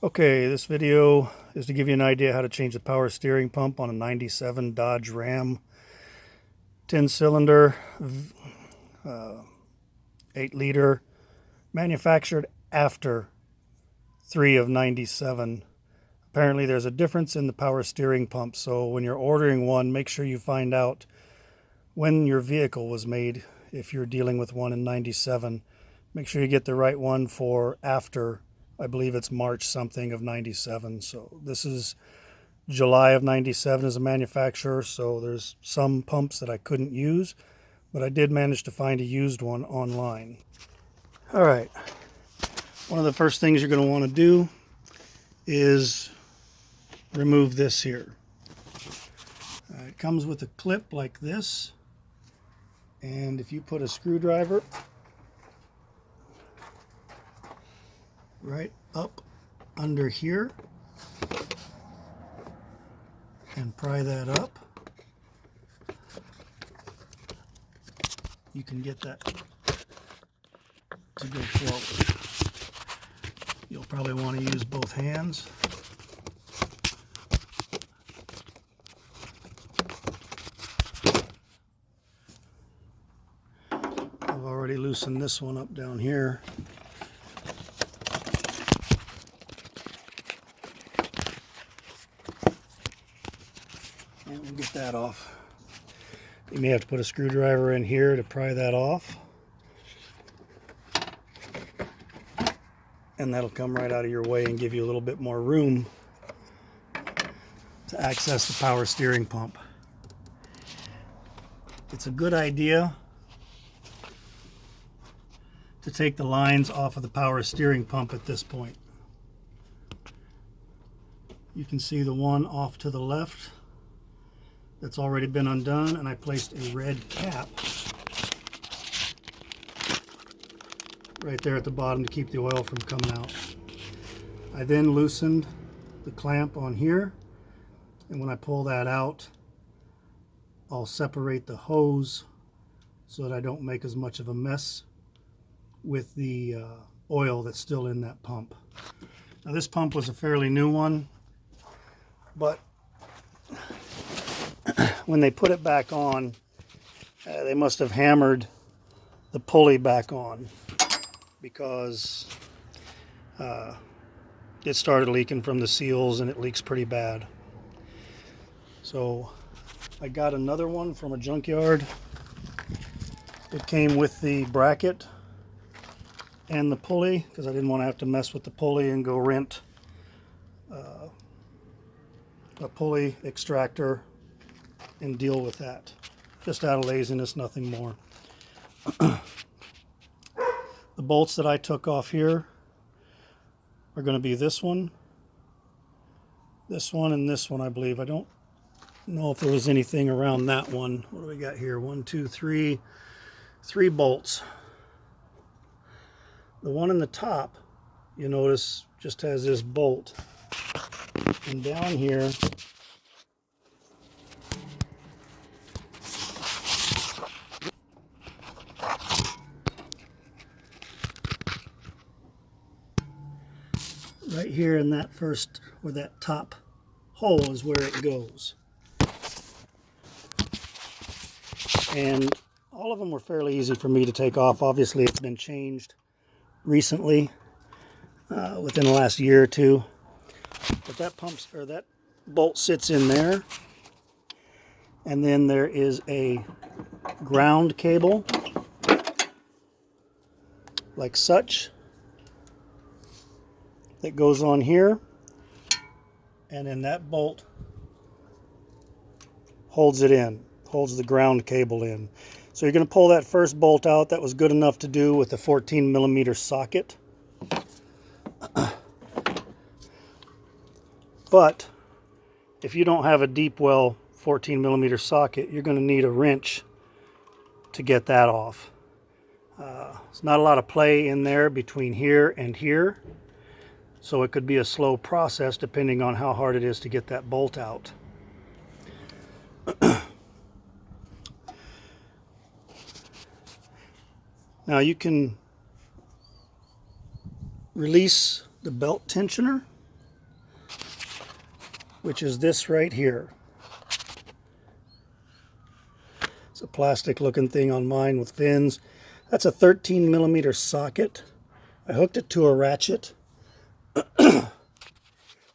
Okay, this video is to give you an idea how to change the power steering pump on a 97 Dodge Ram 10-cylinder, 8-liter, manufactured after 3 of 97. Apparently there's a difference in the power steering pump, so when you're ordering one, make sure you find out when your vehicle was made. If you're dealing with one in 97, make sure you get the right one for after, I believe it's March something of 97. So this is July of 97 as a manufacturer, so there's some pumps that I couldn't use, but I did manage to find a used one online. All right, one of the first things you're going to want to do is remove this here. It comes with a clip like this, and if you put a screwdriver right up under here and pry that up, you can get that to go forward. You'll probably want to use both hands. I've already loosened this one up down here. And we'll get that off. You may have to put a screwdriver in here to pry that off. And that'll come right out of your way and give you a little bit more room to access the power steering pump. It's a good idea to take the lines off of the power steering pump at this point. You can see the one off to the left that's already been undone, and I placed a red cap right there at the bottom to keep the oil from coming out. I then loosened the clamp on here, and when I pull that out, I'll separate the hose so that I don't make as much of a mess with the oil that's still in that pump. Now this pump was a fairly new one, but when they put it back on, they must have hammered the pulley back on, because it started leaking from the seals, and it leaks pretty bad. So I got another one from a junkyard. It came with the bracket and the pulley, because I didn't want to have to mess with the pulley and go rent a pulley extractor and deal with that. Just out of laziness, nothing more. The bolts that I took off here are going to be this one, and this one, I believe. I don't know if there was anything around that one. What do we got here? 1, 2, 3. 3 bolts. The one in the top, you notice, just has this bolt. And down here, right here in that first, or that top hole, is where it goes. And all of them were fairly easy for me to take off. Obviously it's been changed recently, within the last year or two. But that bolt sits in there. And then there is a ground cable, like such, that goes on here, and then that bolt holds it in, holds the ground cable in. So you're going to pull that first bolt out. That was good enough to do with the 14mm socket. But if you don't have a deep well 14mm socket, you're going to need a wrench to get that off. There's not a lot of play in there between here and here, so it could be a slow process depending on how hard it is to get that bolt out. Now you can release the belt tensioner which is this right here. It's a plastic looking thing on mine with fins. That's a 13 millimeter socket. I hooked it to a ratchet.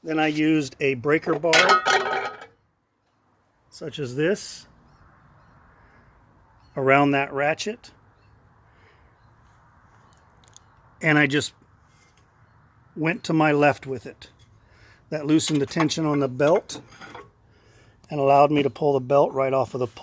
Then I used a breaker bar, such as this, around that ratchet. And I just went to my left with it. That loosened the tension on the belt and allowed me to pull the belt right off of the pulley.